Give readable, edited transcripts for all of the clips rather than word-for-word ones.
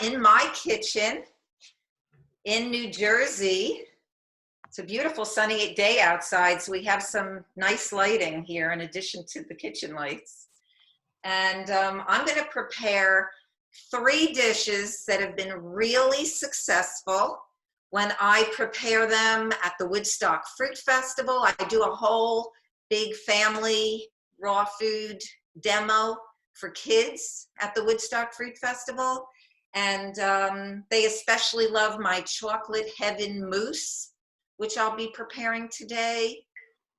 in my kitchen in New Jersey. It's a beautiful sunny day outside, so we have some nice lighting here in addition to the kitchen lights. And I'm going to prepare 3 dishes that have been really successful when I prepare them at the Woodstock Fruit Festival. I do a whole big family raw food demo for kids at the Woodstock Fruit Festival. And they especially love my chocolate heaven mousse, which I'll be preparing today.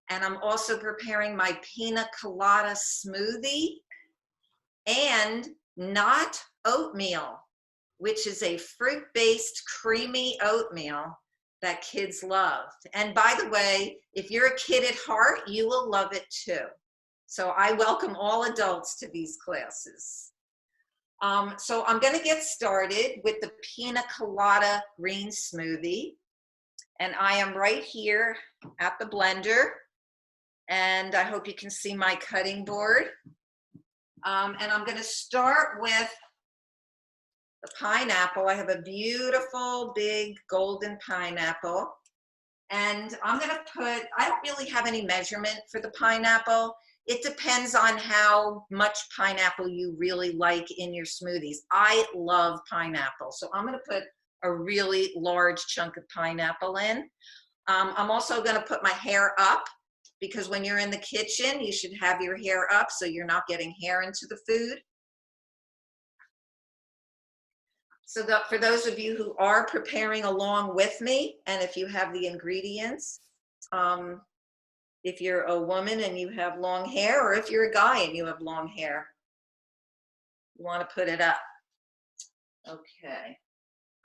And I'm also preparing my pina colada smoothie and not oatmeal, which is a fruit-based creamy oatmeal that kids love. And by the way, if you're a kid at heart, you will love it too. So I welcome all adults to these classes. So I'm going to get started with the pina colada green smoothie. And I am right here at the blender. And I hope you can see my cutting board. And I'm going to start with the pineapple. I have a beautiful big golden pineapple. And I'm going to put, I don't really have any measurement for the pineapple. It depends on how much pineapple you really like in your smoothies. I love pineapple, so I'm going to put a really large chunk of pineapple in. I'm also going to put my hair up, because when you're in the kitchen, you should have your hair up so you're not getting hair into the food. So for those of you who are preparing along with me, and if you have the ingredients, if you're a woman and you have long hair, or if you're a guy and you have long hair, you want to put it up. Okay.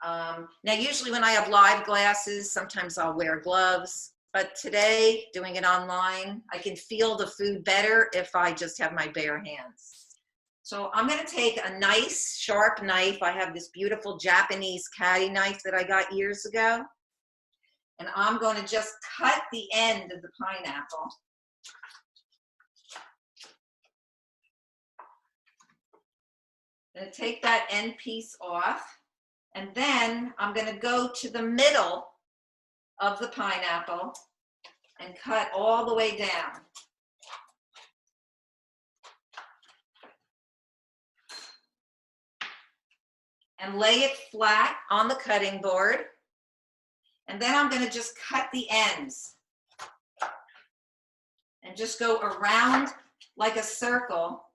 Now, usually when I have live glasses, sometimes I'll wear gloves, but today, doing it online, I can feel the food better if I just have my bare hands. So I'm going to take a nice sharp knife. I have this beautiful Japanese caddy knife that I got years ago. And I'm going to just cut the end of the pineapple. I'm going to take that end piece off. And then I'm going to go to the middle of the pineapple and cut all the way down. And lay it flat on the cutting board. And then I'm going to just cut the ends and just go around like a circle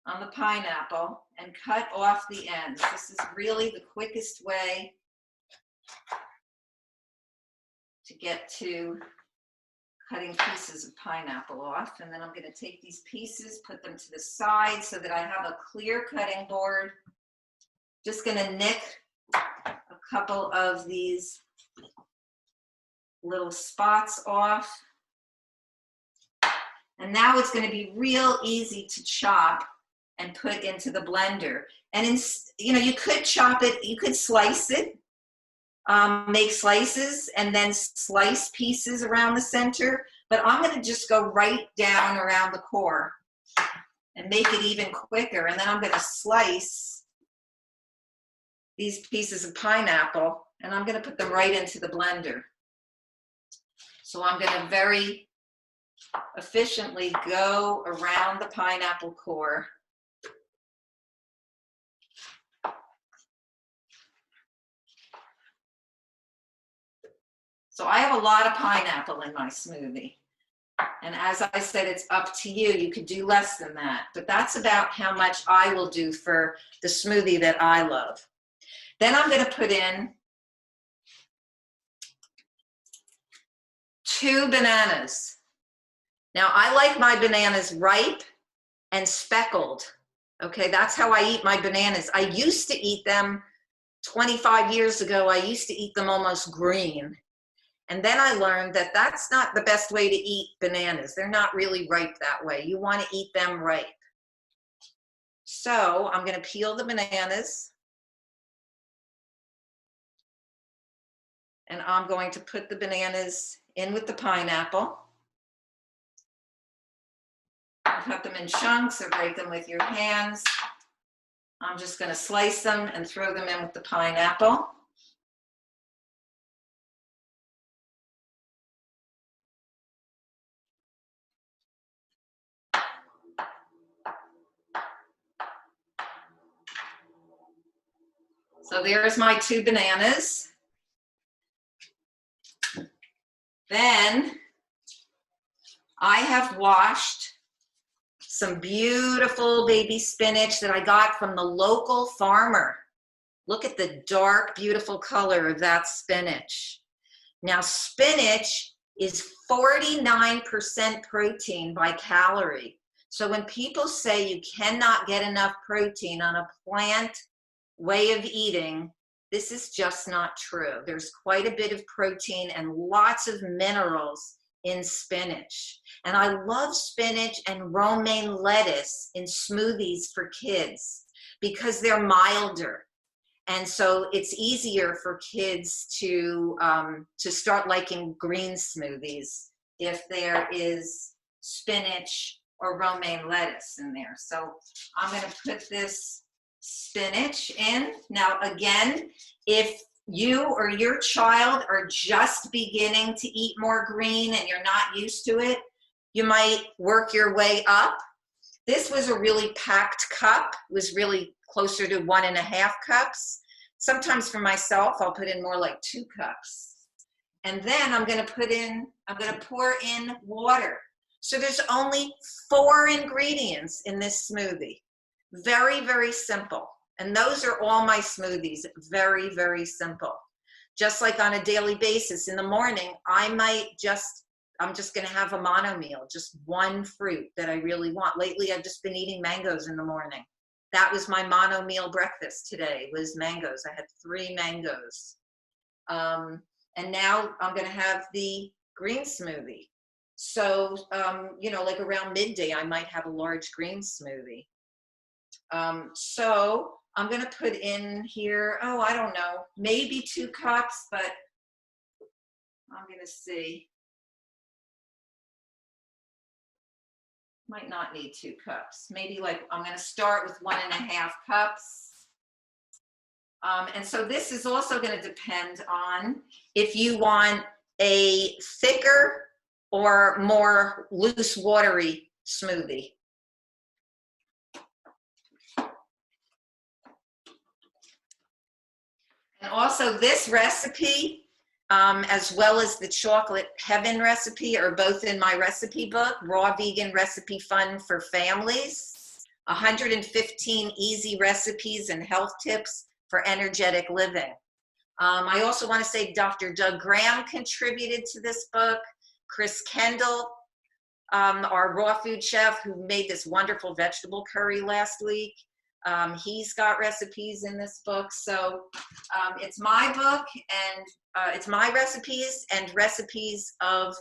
on the pineapple and cut off the ends. This is really the quickest way to get to cutting pieces of pineapple off. And then I'm going to take these pieces, put them to the side so that I have a clear cutting board. Just going to nick a couple of these little spots off. And now it's going to be real easy to chop and put into the blender. And you could chop it, you could slice it, make slices and then slice pieces around the center. But I'm going to just go right down around the core and make it even quicker. And then I'm going to slice these pieces of pineapple, and I'm going to put them right into the blender. So I'm going to very efficiently go around the pineapple core. So I have a lot of pineapple in my smoothie. And as I said, it's up to you. You could do less than that, but that's about how much I will do for the smoothie that I love. Then I'm going to put in 2 bananas. Now, I like my bananas ripe and speckled. Okay, that's how I eat my bananas. I used to eat them 25 years ago. I used to eat them almost green. And then I learned that that's not the best way to eat bananas. They're not really ripe that way. You want to eat them ripe. So I'm going to peel the bananas. And I'm going to put the bananas in with the pineapple. Cut them in chunks or break them with your hands. I'm just going to slice them and throw them in with the pineapple. So there's my 2 bananas. Then I have washed some beautiful baby spinach that I got from the local farmer. Look at the dark, beautiful color of that spinach. Now, spinach is 49% protein by calorie. So when people say you cannot get enough protein on a plant way of eating, this is just not true. There's quite a bit of protein and lots of minerals in spinach. And I love spinach and romaine lettuce in smoothies for kids because they're milder. And so it's easier for kids to start liking green smoothies if there is spinach or romaine lettuce in there. So I'm going to put this spinach in. Now, again, if you or your child are just beginning to eat more green and you're not used to it, you might work your way up. This was a really packed cup. It was really closer to 1.5 cups. Sometimes for myself, I'll put in more like 2 cups. And then I'm going to pour in water. So there's only 4 ingredients in this smoothie. Very, very simple. And those are all my smoothies. Very, very simple. Just like on a daily basis in the morning, I'm just going to have a mono meal, just 1 fruit that I really want. Lately, I've just been eating mangoes in the morning. That was my mono meal breakfast today, was mangoes. I had 3 mangoes. And now I'm going to have the green smoothie. So, you know, like around midday, I might have a large green smoothie. So I'm going to put in here, oh, I don't know, maybe 2 cups, but I'm going to see. Might not need 2 cups. Maybe like, I'm going to start with 1.5 cups. And so this is also going to depend on if you want a thicker or more loose, watery smoothie. And also this recipe, as well as the chocolate heaven recipe, are both in my recipe book, Raw Vegan Recipe Fun for Families, 115 easy recipes and health tips for energetic living. I also want to say Dr. Doug Graham contributed to this book, Chris Kendall, our raw food chef who made this wonderful vegetable curry last week. He's got recipes in this book. So it's my book, and it's my recipes and recipes of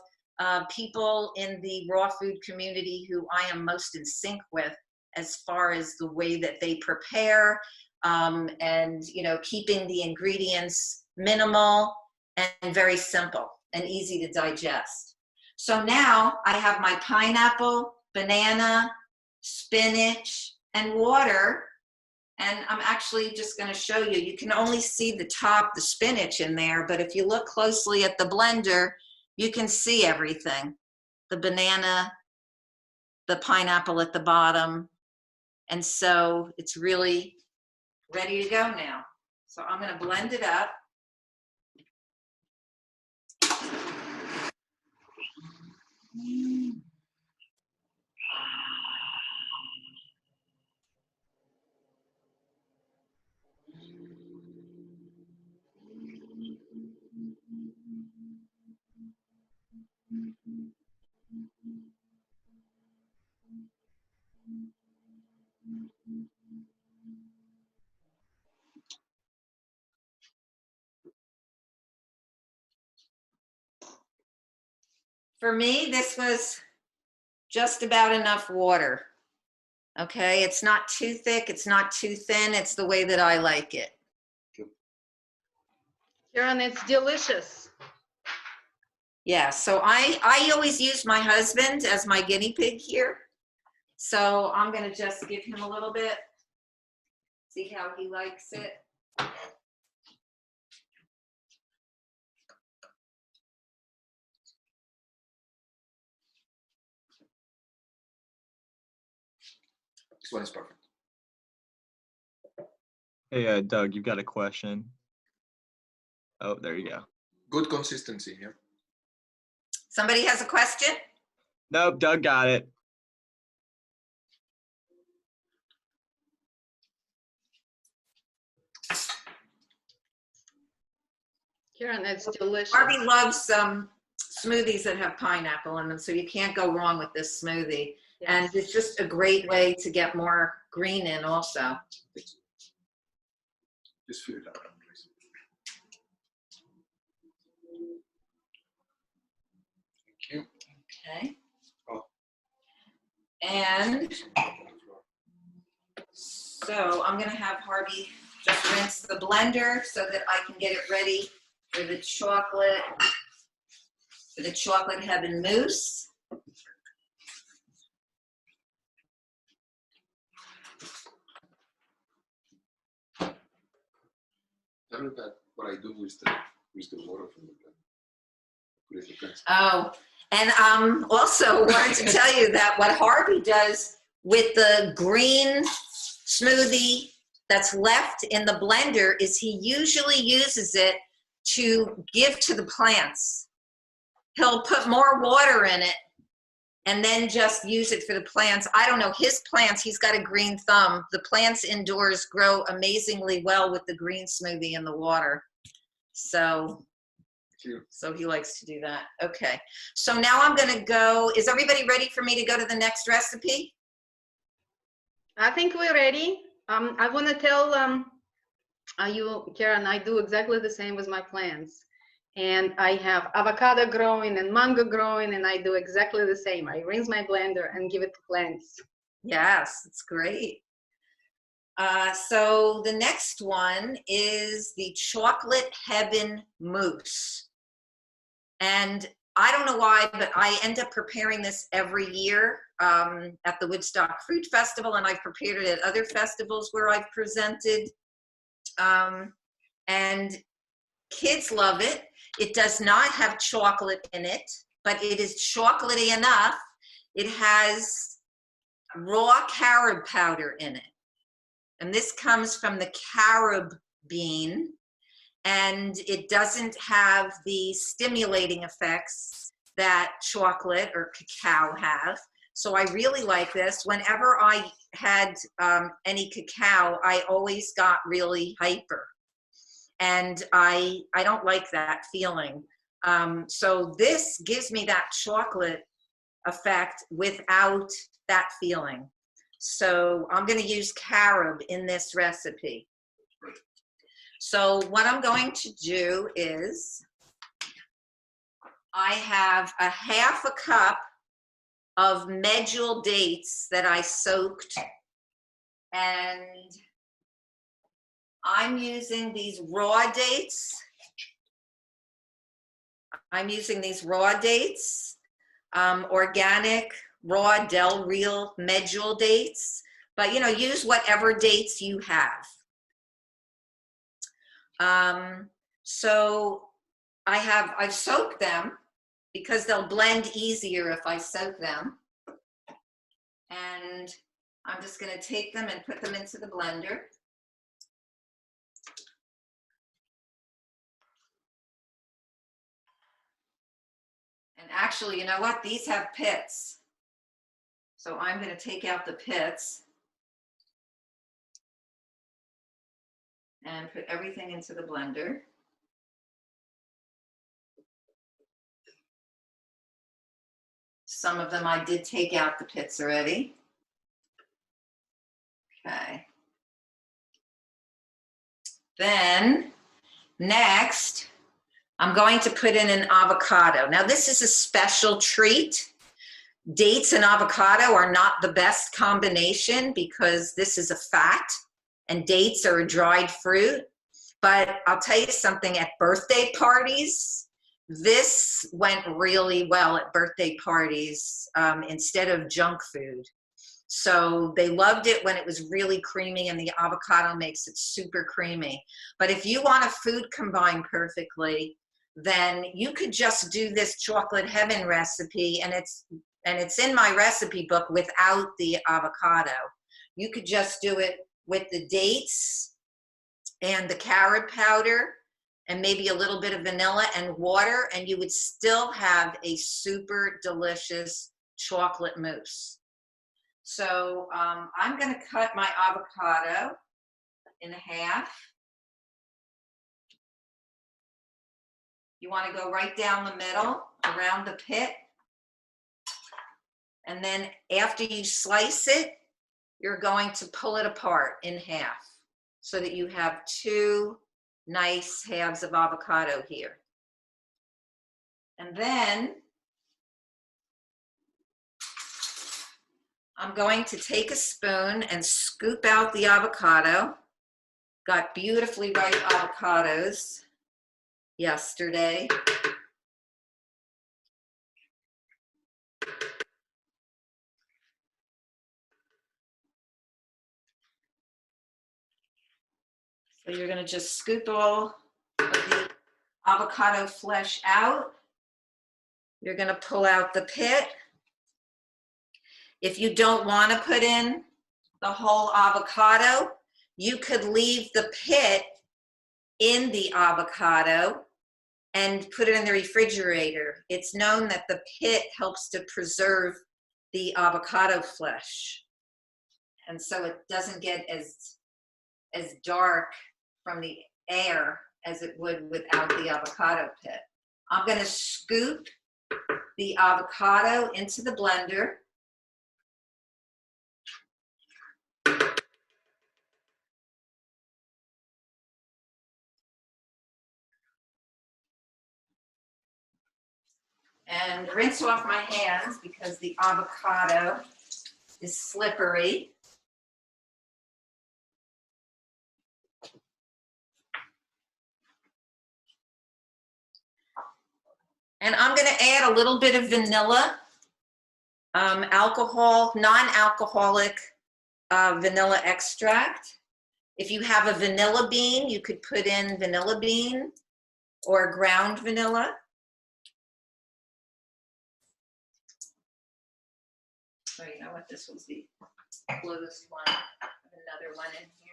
people in the raw food community who I am most in sync with as far as the way that they prepare and, you know, keeping the ingredients minimal and very simple and easy to digest. So now I have my pineapple, banana, spinach, and water. And I'm actually just going to show you. You can only see the top, the spinach in there, but if you look closely at the blender, you can see everything. The banana, the pineapple at the bottom. And so it's really ready to go now. So I'm going to blend it up. For me, this was just about enough water. Okay, it's not too thick, it's not too thin, it's the way that I like it. Karen, it's delicious. Yeah, so I always use my husband as my guinea pig here. So I'm gonna just give him a little bit. See how he likes it? This one is perfect. Hey, Doug, you've got a question. Oh, there you go. Good consistency, yeah. Somebody has a question? Nope, Doug got it. Karen, it's delicious. Harvey loves smoothies that have pineapple in them, so you can't go wrong with this smoothie. Yes. And it's just a great way to get more green in also. Just fill it up, please. Thank you. Okay. Oh. And so I'm gonna have Harvey just rinse the blender so that I can get it ready for the chocolate heaven mousse. Tell me about what I do with the water from the blender. Put it against. Oh, and also wanted to tell you that what Harvey does with the green smoothie that's left in the blender is he usually uses it to give to the plants. He'll put more water in it and then just use it for the plants. I don't know, his plants, he's got a green thumb. The plants indoors grow amazingly well with the green smoothie in the water. So he likes to do that. Okay, so now I'm gonna go, is everybody ready for me to go to the next recipe? I think we're ready. I want to tell you, Karen, I do exactly the same with my plants. And I have avocado growing and mango growing, and I do exactly the same. I rinse my blender and give it to plants. Yes, it's great. So the next one is the chocolate heaven mousse. And I don't know why, but I end up preparing this every year at the Woodstock Fruit Festival, and I've prepared it at other festivals where I've presented. And kids love it. It does not have chocolate in it, but it is chocolatey enough. It has raw carob powder in it. And this comes from the carob bean, and it doesn't have the stimulating effects that chocolate or cacao have. So I really like this. Whenever I had any cacao, I always got really hyper. And I don't like that feeling. So this gives me that chocolate effect without that feeling. So I'm going to use carob in this recipe. So what I'm going to do is I have a half a cup of medjool dates that I soaked, and I'm using these raw dates. I'm using these raw dates, organic, raw Del Real medjool dates, but you know, use whatever dates you have. So I've soaked them because they'll blend easier if I soak them. And I'm just gonna take them and put them into the blender. And actually, you know what? These have pits. So I'm going to take out the pits and put everything into the blender. Some of them I did take out the pits already. Okay. Then next, I'm going to put in an avocado. Now this is a special treat. Dates and avocado are not the best combination because this is a fat and dates are a dried fruit. But I'll tell you something, at birthday parties, this went really well at birthday parties instead of junk food. So they loved it when it was really creamy, and the avocado makes it super creamy. But if you want a food combine perfectly, then you could just do this chocolate heaven recipe, and it's in my recipe book without the avocado. You could just do it with the dates and the carob powder and maybe a little bit of vanilla and water, and you would still have a super delicious chocolate mousse. So I'm going to cut my avocado in half. You want to go right down the middle around the pit. And then after you slice it, you're going to pull it apart in half so that you have two nice halves of avocado here. And then I'm going to take a spoon and scoop out the avocado. Got beautifully ripe avocados yesterday. So you're going to just scoop all of the avocado flesh out. You're going to pull out the pit. If you don't want to put in the whole avocado, you could leave the pit in the avocado and put it in the refrigerator. It's known that the pit helps to preserve the avocado flesh. And so it doesn't get as dark from the air as it would without the avocado pit. I'm going to scoop the avocado into the blender. And rinse off my hands because the avocado is slippery. And I'm going to add a little bit of vanilla, alcohol, non-alcoholic vanilla extract. If you have a vanilla bean, you could put in vanilla bean or ground vanilla. So you know what, this was the closed one. I have another one in here.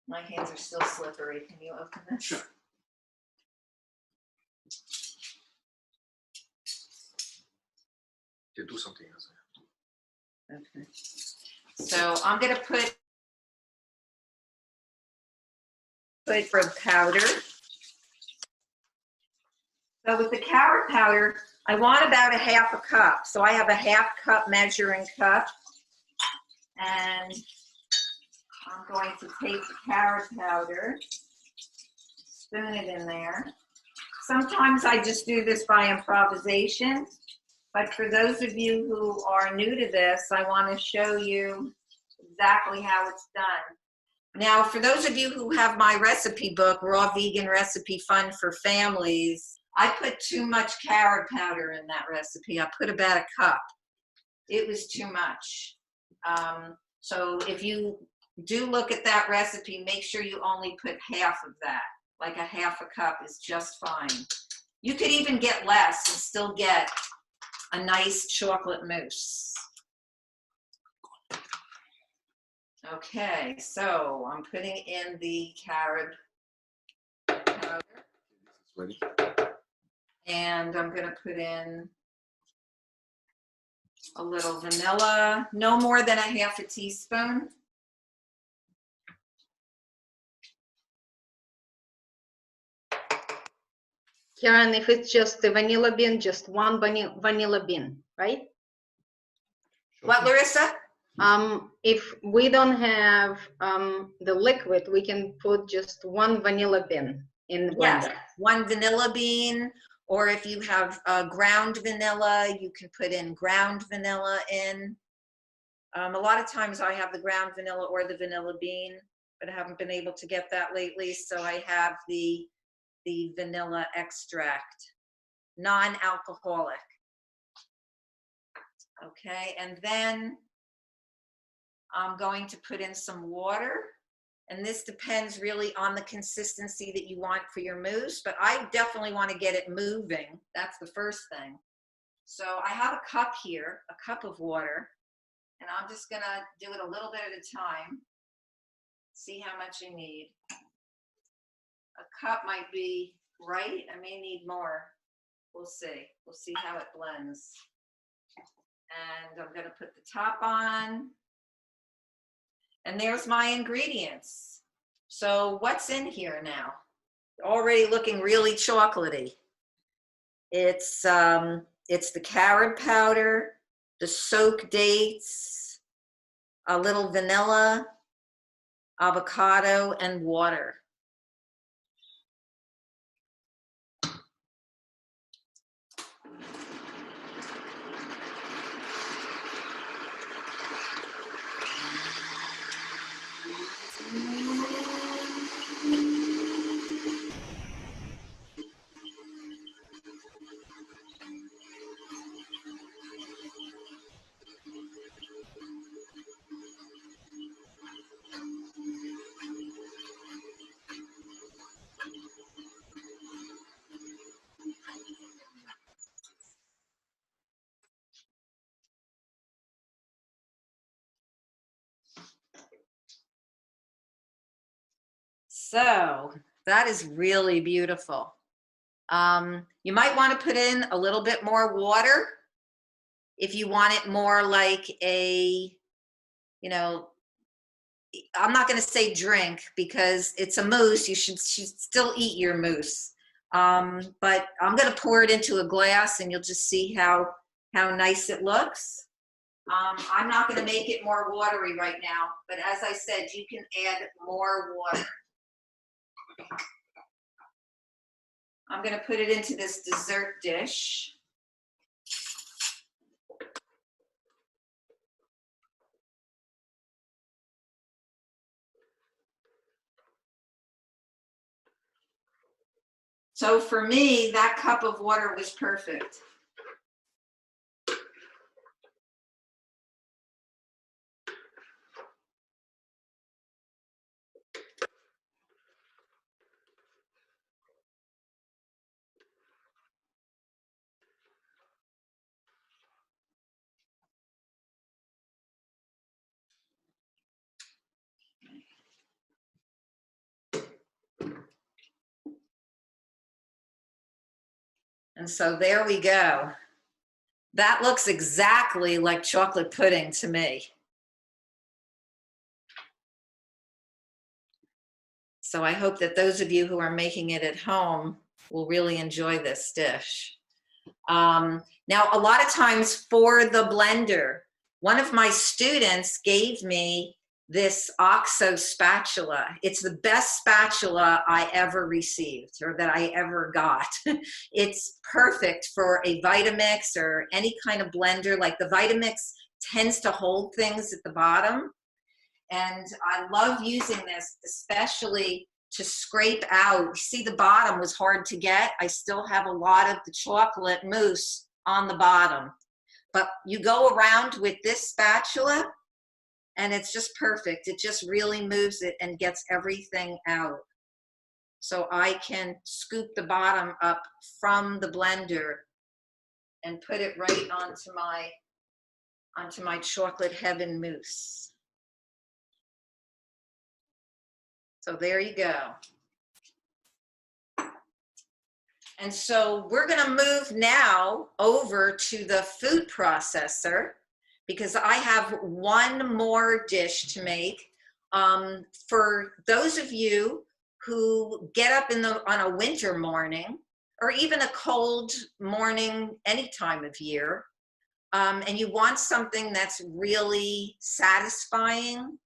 My hands are still slippery. Can you open this? Sure. You do something else. Okay. So I'm going to put for powder. So with the carob powder, I want about a half a cup. So I have a half cup measuring cup. And I'm going to take the carob powder, spoon it in there. Sometimes I just do this by improvisation. But for those of you who are new to this, I want to show you exactly how it's done. Now, for those of you who have my recipe book, Raw Vegan Recipe Fun for Families, I put too much carob powder in that recipe. I put about a cup. It was too much. So if you do look at that recipe, make sure you only put half of that. Like a half a cup is just fine. You could even get less and still get a nice chocolate mousse. Okay, so I'm putting in the carob powder. This is ready. And I'm going to put in a little vanilla, no more than a half a teaspoon. Karen, if it's just the vanilla bean, just one vanilla bean, right? What, Larissa? If we don't have the liquid, we can put just one vanilla bean in the blender. Yes, one vanilla bean, or if you have ground vanilla, you can put in ground vanilla in. A lot of times I have the ground vanilla or the vanilla bean, but I haven't been able to get that lately, so I have the the vanilla extract, non-alcoholic. Okay, and then I'm going to put in some water, and this depends really on the consistency that you want for your mousse, but I definitely want to get it moving. That's the first thing. So I have a cup here, a cup of water, and I'm just gonna do it a little bit at a time. See how much I need. A cup might be right. I may need more. We'll see. We'll see how it blends. And I'm gonna put the top on. And there's my ingredients. So what's in here now? Already looking really chocolatey. It's the carrot powder, the soaked dates, a little vanilla, avocado, and water. So that is really beautiful. You might want to put in a little bit more water if you want it more like a, you know, I'm not going to say drink because it's a mousse. You should still eat your mousse. But I'm going to pour it into a glass and you'll just see how nice it looks. I'm not going to make it more watery right now, but as I said, you can add more water. I'm going to put it into this dessert dish. So for me, that cup of water was perfect. And so there we go. That looks exactly like chocolate pudding to me. So I hope that those of you who are making it at home will really enjoy this dish. Now, a lot of times for the blender, one of my students gave me this OXO spatula. It's the best spatula I ever received or that I ever got. It's perfect for a Vitamix or any kind of blender. Like the Vitamix tends to hold things at the bottom. And I love using this, especially to scrape out. See, the bottom was hard to get. I still have a lot of the chocolate mousse on the bottom. But you go around with this spatula, and it's just perfect. It just really moves it and gets everything out. So I can scoop the bottom up from the blender and put it right onto my chocolate heaven mousse. So there you go. And so we're gonna move now over to the food processor because I have one more dish to make. For those of you who get up on a winter morning or even a cold morning any time of year, and you want something that's really satisfying,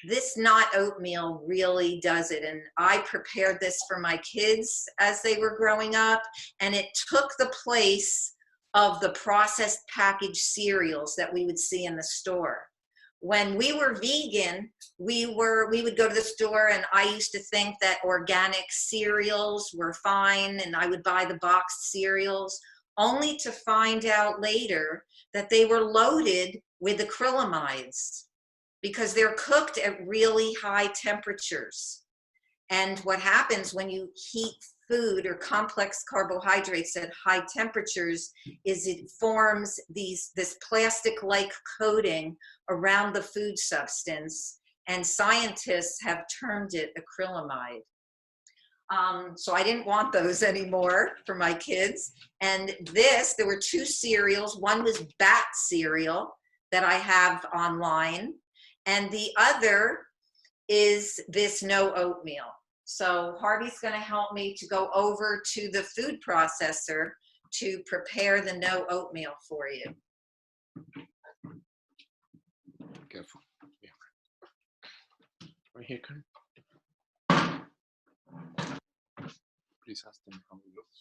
this not oatmeal really does it. And I prepared this for my kids as they were growing up, and it took the place of the processed packaged cereals that we would see in the store. when we were vegan, we would go to the store, and I used to think that organic cereals were fine, and I would buy the boxed cereals, only to find out later that they were loaded with acrylamides because they're cooked at really high temperatures. And what happens when you heat food or complex carbohydrates at high temperatures is it forms this plastic-like coating around the food substance, and scientists have termed it acrylamide. So I didn't want those anymore for my kids. And there were two cereals. One was bat cereal that I have online, and the other is this no oatmeal. So Harvey's going to help me to go over to the food processor to prepare the no oatmeal for you. Careful. Yeah. Right here, Karen. Please ask them how it looks.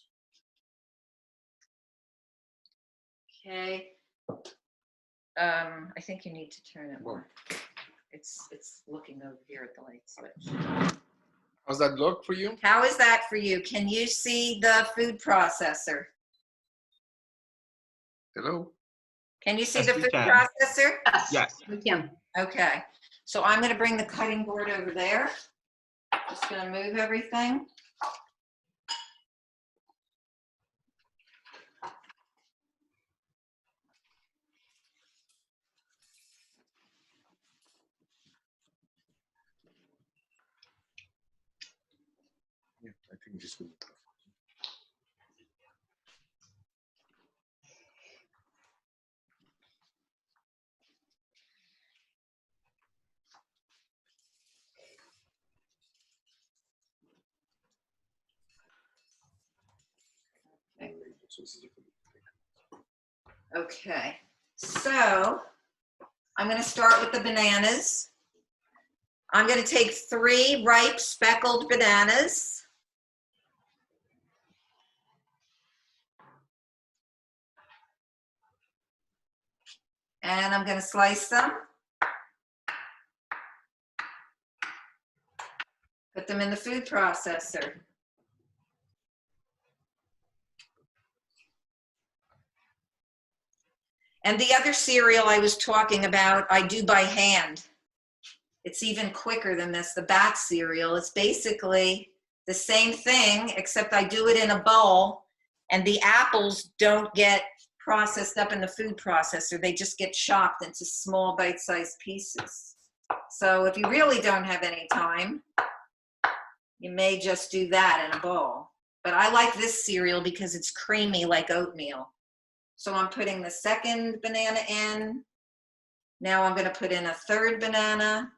Okay. I think you need to turn it more. It's looking over here at the light switch. How's that look for you? How is that for you? Can you see the food processor? Hello? Can you see Yes, the we food can. processor? Yes. We can. Okay. So I'm going to bring the cutting board over there. Just going to move everything. Yeah, I think this will. Okay. So I'm going to start with the bananas. I'm going to take 3 ripe speckled bananas. And I'm going to slice them. Put them in the food processor. And the other cereal I was talking about, I do by hand. It's even quicker than this, the bat cereal. It's basically the same thing, except I do it in a bowl, and the apples don't get processed up in the food processor. They just get chopped into small bite-sized pieces. So if you really don't have any time, you may just do that in a bowl. But I like this cereal because it's creamy like oatmeal. So I'm putting the second banana in. Now I'm going to put in a third banana.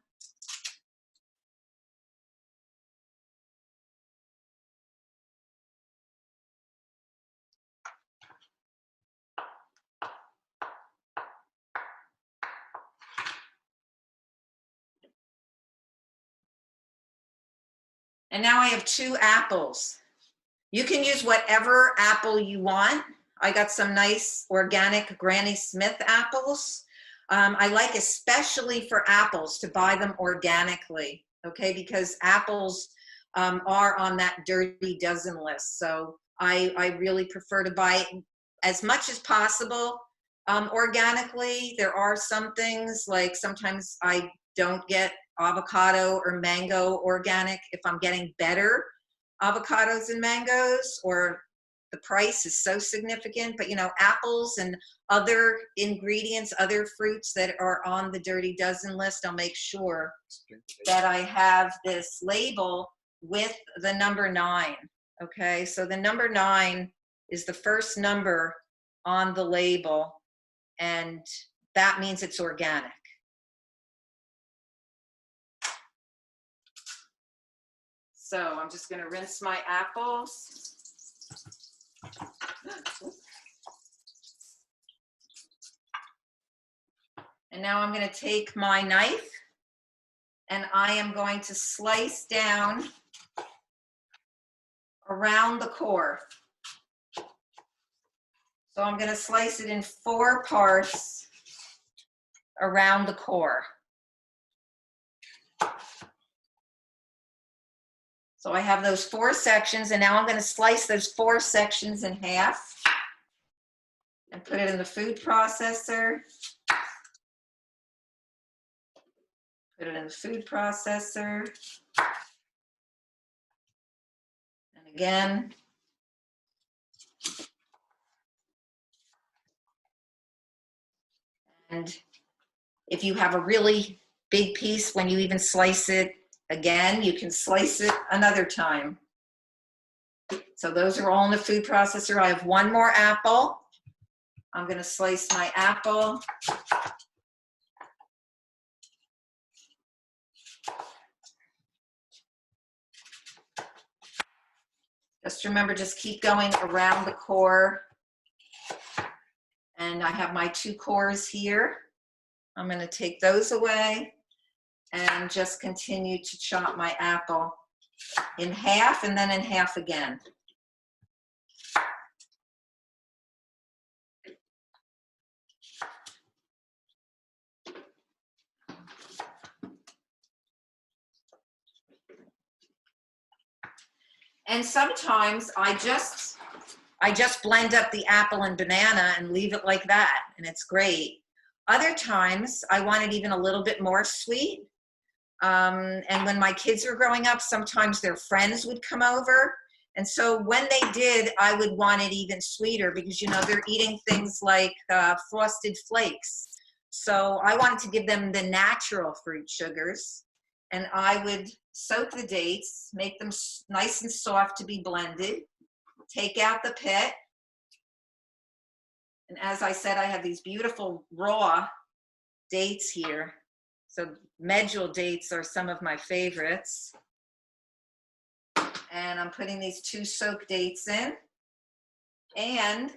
And now I have 2 apples. You can use whatever apple you want. I got some nice organic Granny Smith apples. I like, especially for apples, to buy them organically, okay? Because apples are on that dirty dozen list. So I really prefer to buy as much as possible organically. There are some things, like sometimes I don't get avocado or mango organic if I'm getting better avocados and mangoes, or the price is so significant. But you know, apples and other ingredients, other fruits that are on the dirty dozen list, I'll make sure that I have this label with the number 9. Okay, so the number 9 is the first number on the label, and that means it's organic. So I'm just going to rinse my apples. And now I'm going to take my knife, and I am going to slice down around the core. So I'm going to slice it in 4 parts. around the core. So I have those 4 sections, and now I'm going to slice those 4 sections in half and put it in the food processor. Put it in the food processor. And again. And if you have a really big piece, when you even slice it again, you can slice it another time. So those are all in the food processor. I have 1 more apple. I'm going to slice my apple. Just remember, just keep going around the core. And I have my 2 cores here. I'm going to take those away and just continue to chop my apple in half and then in half again. And sometimes I just blend up the apple and banana and leave it like that, and it's great. Other times I want it even a little bit more sweet. And when my kids were growing up, sometimes their friends would come over. And so when they did, I would want it even sweeter because, you know, they're eating things like Frosted Flakes. So I wanted to give them the natural fruit sugars. And I would soak the dates, make them nice and soft to be blended, take out the pit. And as I said, I have these beautiful raw dates here. So medjool dates are some of my favorites. And I'm putting these 2 soaked dates in. And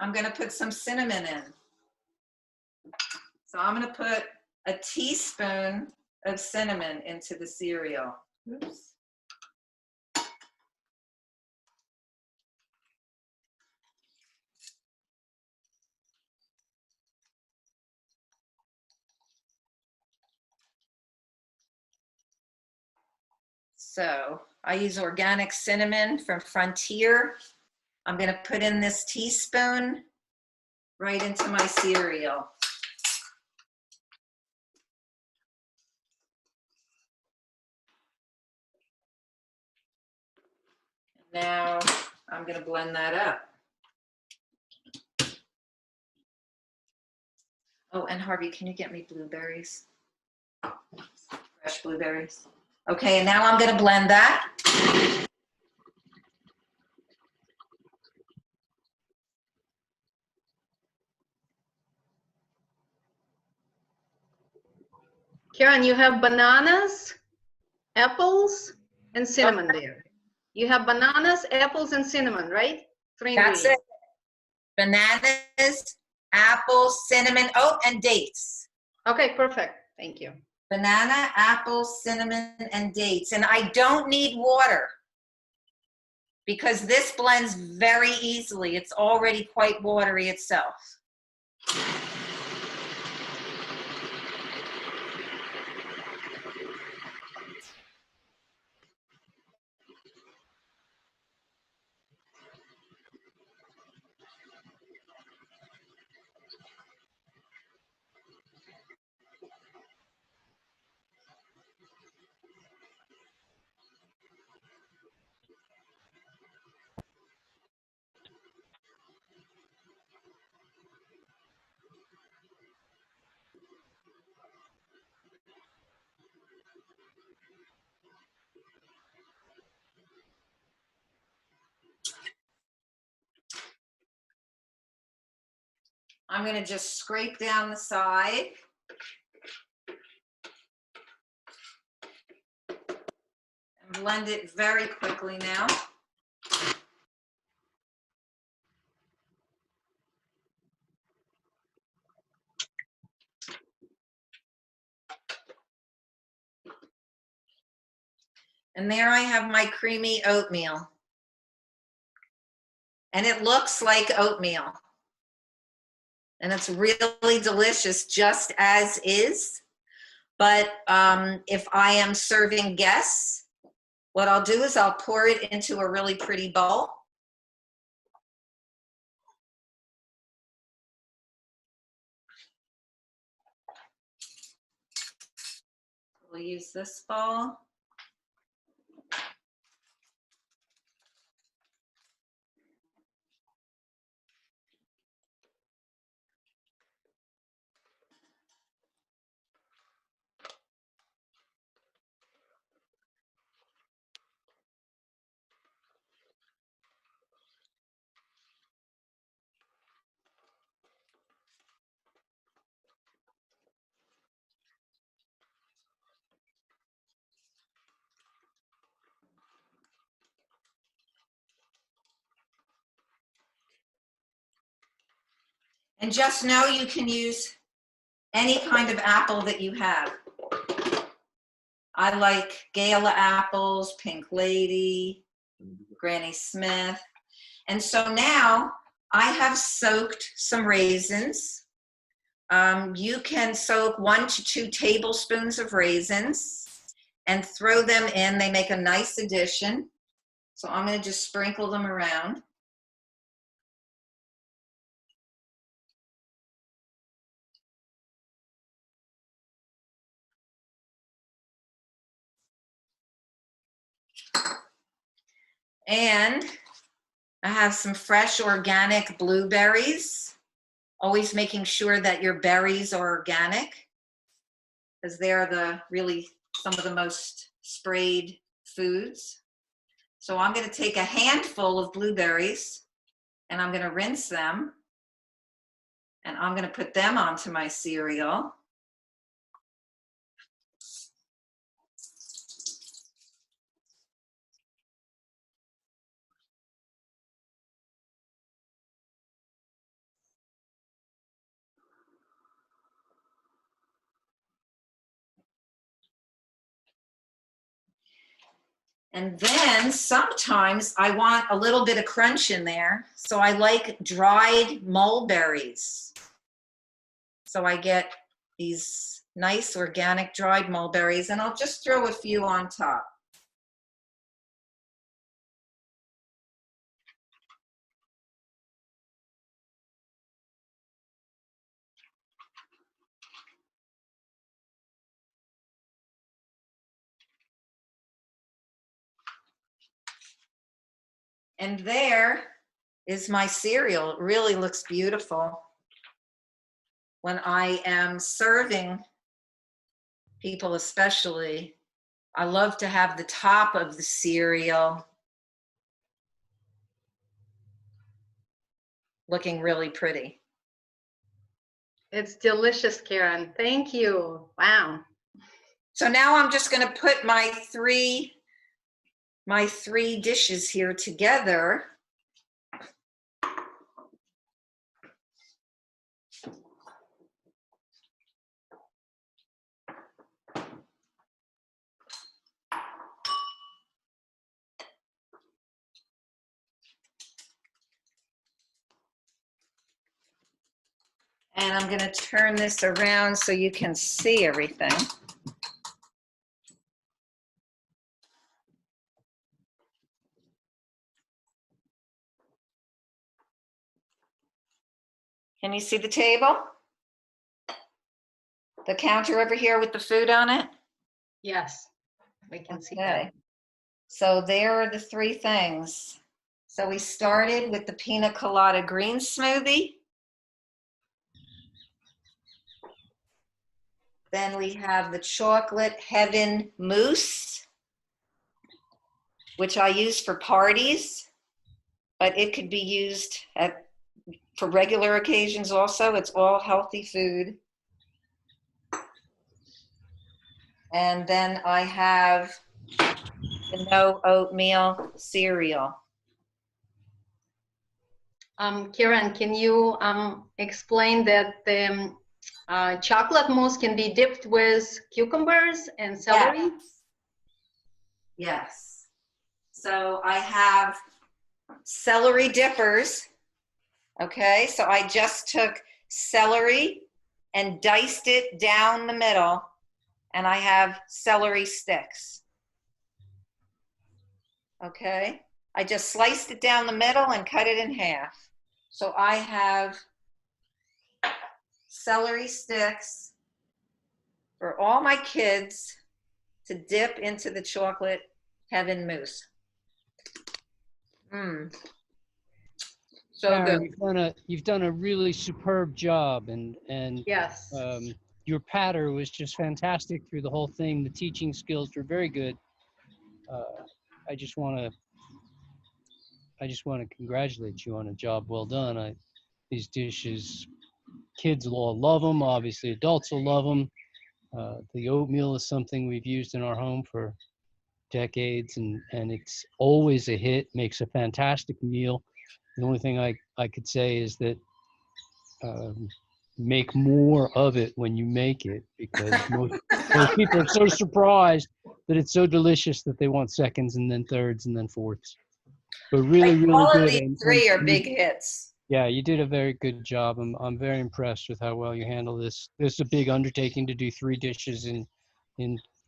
I'm going to put some cinnamon in. So I'm going to put a teaspoon of cinnamon into the cereal. Oops. So I use organic cinnamon from Frontier. I'm going to put in this teaspoon right into my cereal. Now I'm going to blend that up. Oh, and Harvey, can you get me blueberries? Fresh blueberries. Okay, and now I'm going to blend that. Karen, you have bananas, apples, and cinnamon there. You have bananas, apples, and cinnamon, right? 3 That's it. ingredients. Bananas, apples, cinnamon, oh, and dates. Okay, perfect. Thank you. Banana, apple, cinnamon, and dates. And I don't need water because this blends very easily. It's already quite watery itself. I'm going to just scrape down the side. And blend it very quickly now. And there I have my creamy oatmeal. And it looks like oatmeal. and it's really delicious just as is. But if I am serving guests, what I'll do is I'll pour it into a really pretty bowl. We'll use this bowl. And just know you can use any kind of apple that you have. I like Gala apples, Pink Lady, Granny Smith. And so now I have soaked some raisins. You can soak 1 to 2 tablespoons of raisins and throw them in. They make a nice addition. So I'm going to just sprinkle them around. And I have some fresh organic blueberries, always making sure that your berries are organic, because they're some of the most sprayed foods. So I'm going to take a handful of blueberries and I'm going to rinse them and I'm going to put them onto my cereal. And then sometimes I want a little bit of crunch in there. So I like dried mulberries. So I get these nice organic dried mulberries and I'll just throw a few on top. And there is my cereal. It really looks beautiful. When I am serving people especially, I love to have the top of the cereal looking really pretty. It's delicious, Karen. Thank you. Wow. So now I'm just going to put my three dishes here together. And I'm going to turn this around so you can see everything. Can you see the table? The counter over here with the food on it? Yes, we can see Okay. that. So there are the 3 things. So we started with the pina colada green smoothie. Then we have the chocolate heaven mousse, which I use for parties, but it could be used for regular occasions also. It's all healthy food. And then I have the no oatmeal cereal. Karen, can you explain that the chocolate mousse can be dipped with cucumbers and celery? Yes. So I have celery dippers. Okay, so I just took celery and diced it down the middle, and I have celery sticks. Okay, I just sliced it down the middle and cut it in half. So I have celery sticks for all my kids to dip into the chocolate heaven mousse. Mmm. So Karen, good. you've done a really superb job, and Yes. your patter was just fantastic through the whole thing. The teaching skills were very good. I just want to congratulate you on a job well done. These dishes, kids will all love them. Obviously, adults will love them. The oatmeal is something we've used in our home for decades, and it's always a hit. Makes a fantastic meal. The only thing I could say is that make more of it when you make it, because most people are so surprised that it's so delicious that they want seconds and then thirds and then fourths. But really, really All of good. these three are big hits. Yeah, you did a very good job. I'm very impressed with how well you handle this. This is a big undertaking to do 3 dishes in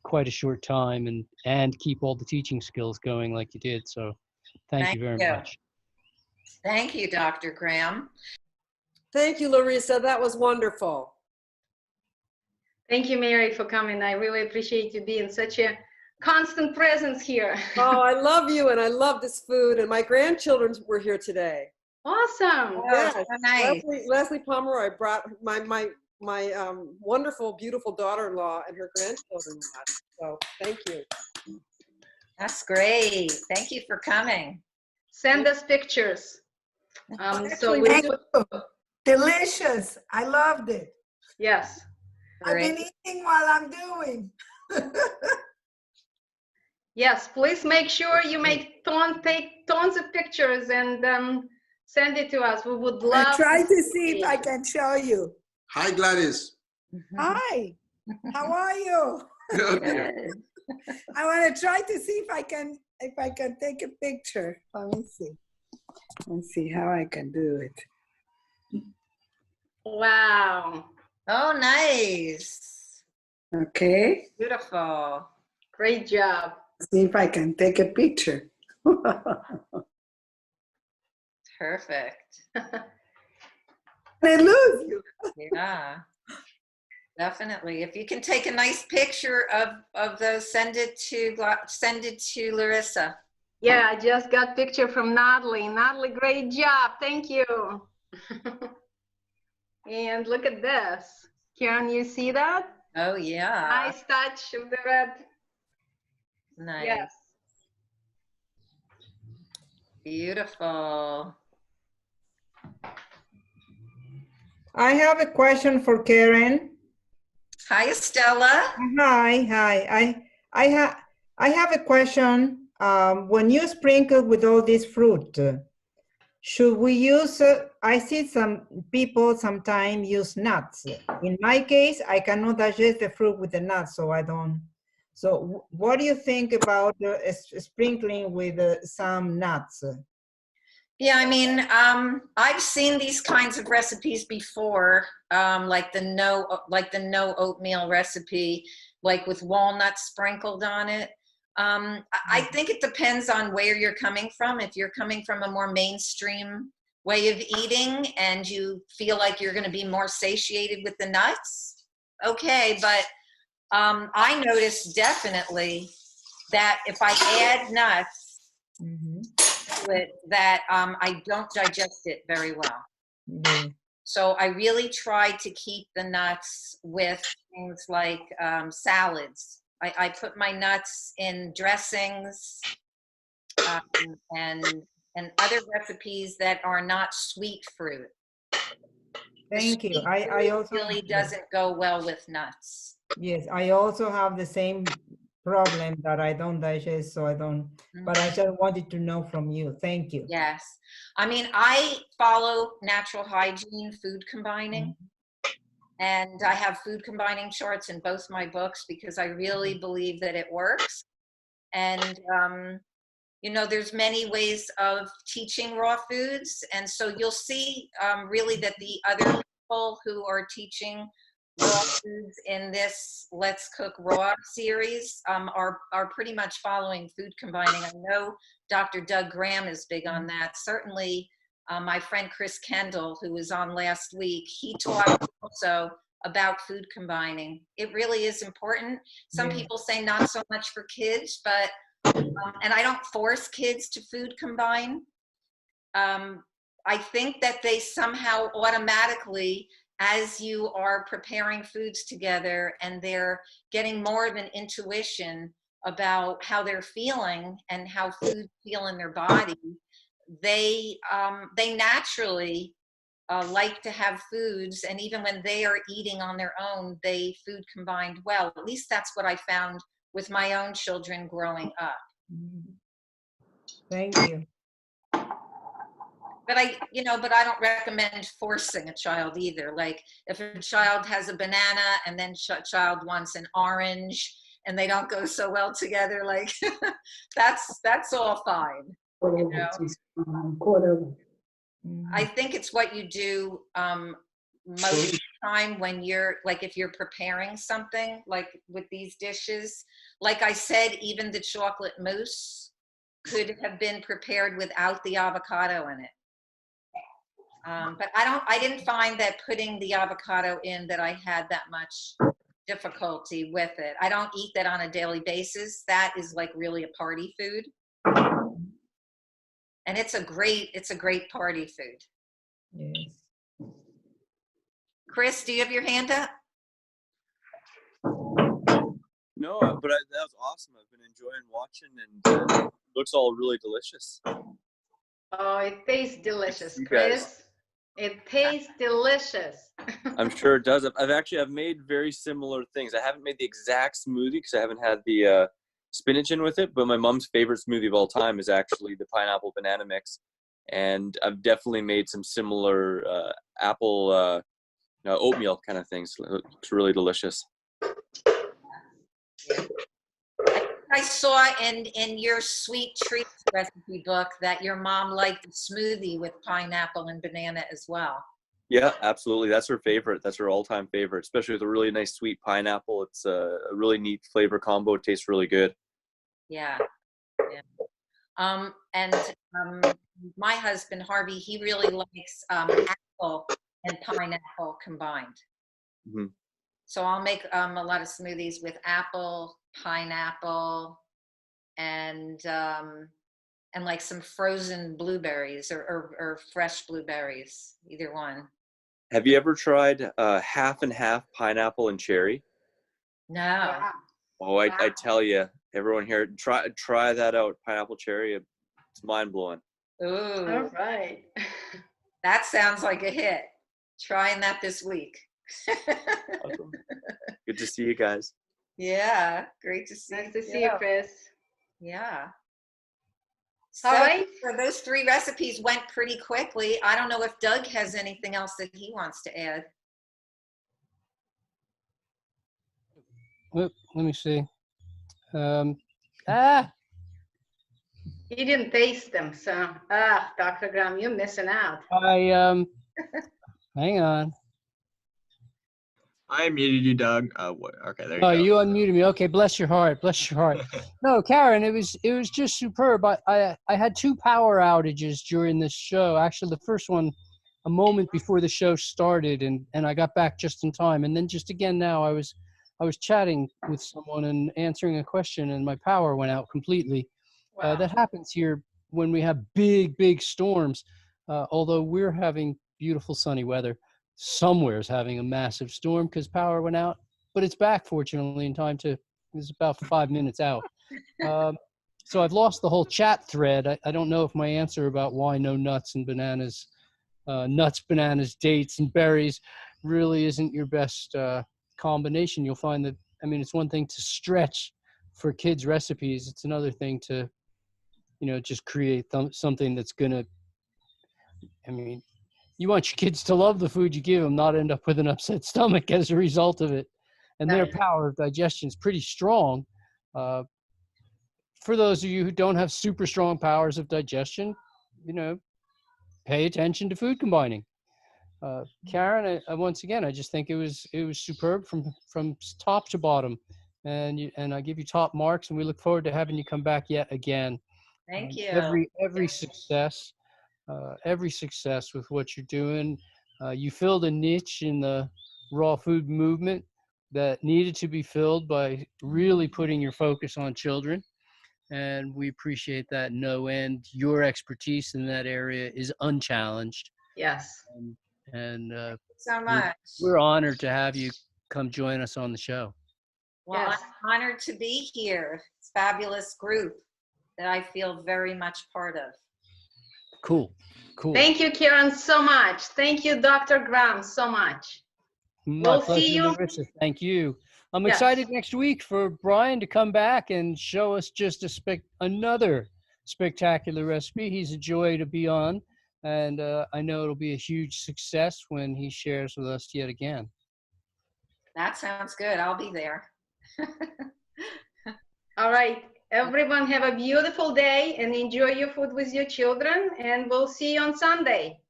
quite a short time and keep all the teaching skills going like you did. So thank you very much. Thank you, Dr. Graham. Thank you, Larissa. That was wonderful. Thank you, Mary, for coming. I really appreciate you being such a constant presence here. Oh, I love you, and I love this food, and my grandchildren were here today. Awesome. Oh, Yes, so nice. Leslie Pomeroy brought my wonderful, beautiful daughter-in-law and her grandchildren. So thank you. That's great. Thank you for coming. Send us pictures. So we Thank you. Delicious. I loved it. yes. I've been eating while I'm doing. Yes, please make sure you take tons of pictures and send it to us. We would love I tried to see if I can show you. Hi, Gladys. Hi, how are you? Good. Yeah. I want to try to see if I can take a picture. Let me see. Let's see how I can do it. Wow. Oh, nice. Okay. Beautiful. Great job. See if I can take a picture. Perfect. I lose you. Yeah. Definitely. If you can take a nice picture of those, send it to Larissa. Yeah, I just got picture from Natalie. Natalie, great job. Thank you. And look at this. Can you see that? Oh yeah. Nice touch of the red. Nice. Yes. Beautiful. I have a question for Karen. Hi, Estella. Hi. I have a question. When you sprinkle with all this fruit, should we use? I see some people sometimes use nuts. In my case, I cannot digest the fruit with the nuts, so I don't. So, what do you think about sprinkling with some nuts? Yeah, I mean, I've seen these kinds of recipes before, like the no oatmeal recipe, like with walnuts sprinkled on it. I think it depends on where you're coming from. If you're coming from a more mainstream way of eating and you feel like you're going to be more satiated with the nuts, okay. But I noticed definitely that if I add nuts, that I don't digest it very well. So I really try to keep the nuts with things like salads. I put my nuts in dressings and other recipes that are not sweet fruit. Thank you. Sweet I fruit also really doesn't go well with nuts. Yes, I also have the same problem that I don't digest, so I don't, but I just wanted to know from you. Thank you. Yes. I mean, I follow natural hygiene, food combining, and I have food combining charts in both my books because I really believe that it works. And, you know, there's many ways of teaching raw foods. And so you'll see really that the other people who are teaching raw foods in this Let's Cook Raw series are pretty much following food combining. I know Dr. Doug Graham is big on that. Certainly, my friend Chris Kendall, who was on last week, he taught also about food combining. It really is important. Some people say not so much for kids, but, and I don't force kids to food combine. I think that they somehow automatically, as you are preparing foods together and they're getting more of an intuition about how they're feeling and how foods feel in their body, they naturally like to have foods, and even when they are eating on their own, they food combined well. At least that's what I found with my own children growing up. Thank you. But I don't recommend forcing a child either. Like if a child has a banana and then child wants an orange and they don't go so well together, like that's all fine. You know? I think it's what you do most of the time when you're like, if you're preparing something like with these dishes. Like I said, even the chocolate mousse could have been prepared without the avocado in it. But I didn't find that putting the avocado in that I had that much difficulty with it. I don't eat that on a daily basis. That is like really a party food. And it's a great party food. Yes. Chris, do you have your hand up? No, but that was awesome. I've been enjoying watching, and it looks all really delicious. Oh, it tastes delicious, You guys. Chris. It tastes delicious. I'm sure it does. I've made very similar things. I haven't made the exact smoothie because I haven't had the spinach in with it, but my mom's favorite smoothie of all time is actually the pineapple banana mix. And I've definitely made some similar apple oatmeal kind of things. It's really delicious. I saw in your sweet treats recipe book that your mom liked the smoothie with pineapple and banana as well. Yeah, absolutely. That's her favorite. That's her all-time favorite, especially with a really nice sweet pineapple. It's a really neat flavor combo. It tastes really good. Yeah. My husband Harvey, he really likes apple and pineapple combined. Mm-hmm. So I'll make a lot of smoothies with apple, pineapple, and like some frozen blueberries or fresh blueberries, either one. Have you ever tried half and half pineapple and cherry? No. Yeah. Oh, I tell you, everyone here, try that out. Pineapple cherry, it's mind blowing. Ooh, All right. that sounds like a hit. Trying that this week. Awesome. Good to see you guys. Yeah, great to see Nice to see you, Chris. Yeah. All So, right. those 3 recipes went pretty quickly. I don't know if Doug has anything else that he wants to add. Let me see. You didn't taste them, so Dr. Graham, you're missing out. Hang on. I muted you, Doug. Okay, there you Oh, go. you unmuted me. Okay, bless your heart. Bless your heart. No, Karen, it was just superb. I had 2 power outages during this show. Actually, the first one a moment before the show started, and I got back just in time. And then just again now, I was chatting with someone and answering a question, and my power went out completely. Wow. That happens here when we have big storms. Although we're having beautiful sunny weather, somewhere's having a massive storm because power went out, but it's back fortunately in time to, it's about 5 minutes out. So I've lost the whole chat thread. I don't know if my answer about why no nuts and bananas, bananas, dates, and berries really isn't your best combination. You'll find that, I mean, it's one thing to stretch for kids' recipes. It's another thing to, just create something that's gonna, I mean, you want your kids to love the food you give them, not end up with an upset stomach as a result of it. And their power of digestion is pretty strong. For those of you who don't have super strong powers of digestion, pay attention to food combining. Karen, once again, I just think it was superb from top to bottom, and I give you top marks, and we look forward to having you come back yet again. Thank you. Every success with what you're doing. You filled a niche in the raw food movement that needed to be filled by really putting your focus on children. And we appreciate that no end. Your expertise in that area is unchallenged. Yes. And So much. we're honored to have you come join us on the show. Well, Yes. I'm honored to be here. It's a fabulous group that I feel very much part of. Cool. Thank you, Karen, so much. Thank you, Dr. Graham, so much. My We'll pleasure, see you. Larissa. Thank you. I'm Yes. excited next week for Brian to come back and show us just another spectacular recipe. He's a joy to be on, and I know it'll be a huge success when he shares with us yet again. That sounds good. I'll be there. All right. Everyone have a beautiful day and enjoy your food with your children, and we'll see you on Sunday.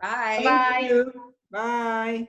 Bye. Bye. Bye.